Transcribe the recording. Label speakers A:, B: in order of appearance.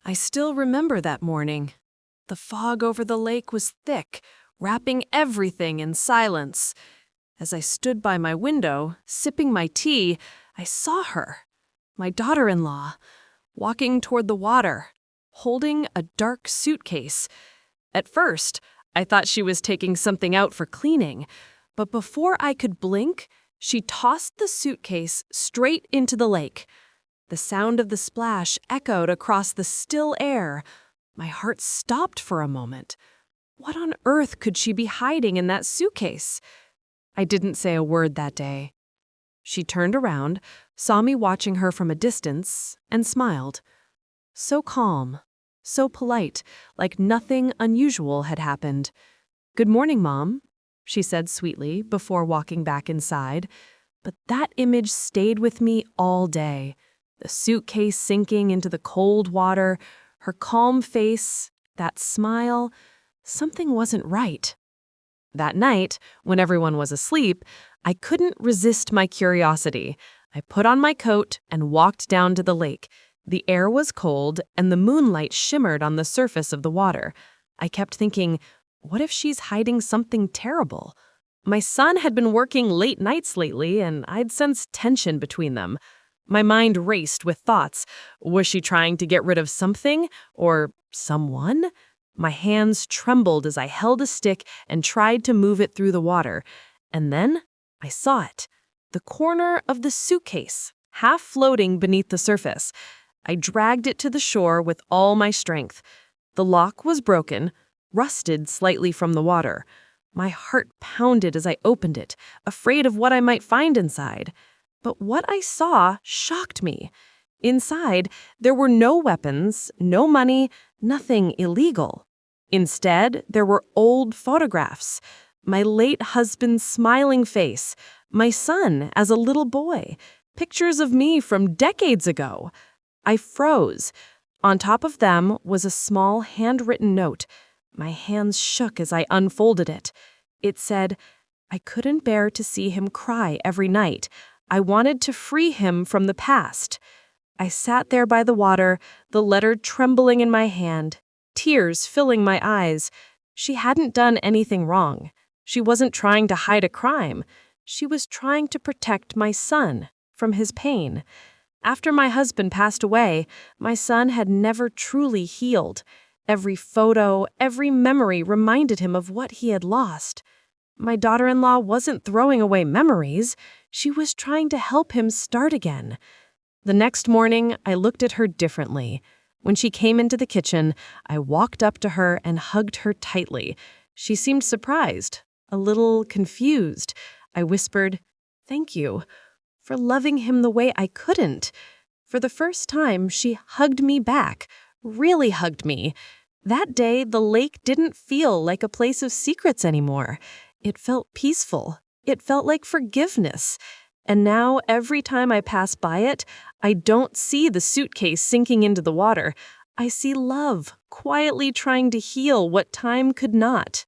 A: I still remember that morning. The fog over the lake was thick, wrapping everything in silence. As I stood by my window, sipping my tea, I saw her, my daughter-in-law, walking toward the water, holding a dark suitcase. At first, I thought she was taking something out for cleaning, but before I could blink, she tossed the suitcase straight into the lake. The sound of the splash echoed across the still air. My heart stopped for a moment. What on earth could she be hiding in that suitcase? I didn't say a word that day. She turned around, saw me watching her from a distance, and smiled. So calm, so polite, like nothing unusual had happened. "Good morning, Mom," she said sweetly before walking back inside. But that image stayed with me all day. The suitcase sinking into the cold water, her calm face, that smile. Something wasn't right. That night, when everyone was asleep, I couldn't resist my curiosity. I put on my coat and walked down to the lake. The air was cold and the moonlight shimmered on the surface of the water. I kept thinking, what if she's hiding something terrible? My son had been working late nights lately, and I'd sensed tension between them. My mind raced with thoughts. Was she trying to get rid of something or someone? My hands trembled as I held a stick and tried to move it through the water. And then I saw it. The corner of the suitcase, half floating beneath the surface. I dragged it to the shore with all my strength. The lock was broken, rusted slightly from the water. My heart pounded as I opened it, afraid of what I might find inside. But what I saw shocked me. Inside, there were no weapons, no money, nothing illegal. Instead, there were old photographs. My late husband's smiling face, my son as a little boy, pictures of me from decades ago. I froze. On top of them was a small handwritten note. My hands shook as I unfolded it. It said, "I couldn't bear to see him cry every night. I wanted to free him from the past." I sat there by the water, the letter trembling in my hand, tears filling my eyes. She hadn't done anything wrong. She wasn't trying to hide a crime. She was trying to protect my son from his pain. After my husband passed away, my son had never truly healed. Every photo, every memory reminded him of what he had lost. My daughter-in-law wasn't throwing away memories. She was trying to help him start again. The next morning, I looked at her differently. When she came into the kitchen, I walked up to her and hugged her tightly. She seemed surprised, a little confused. I whispered, "Thank you for loving him the way I couldn't." For the first time, she hugged me back, really hugged me. That day, the lake didn't feel like a place of secrets anymore. It felt peaceful. It felt like forgiveness. And now, every time I pass by it, I don't see the suitcase sinking into the water. I see love, quietly trying to heal what time could not.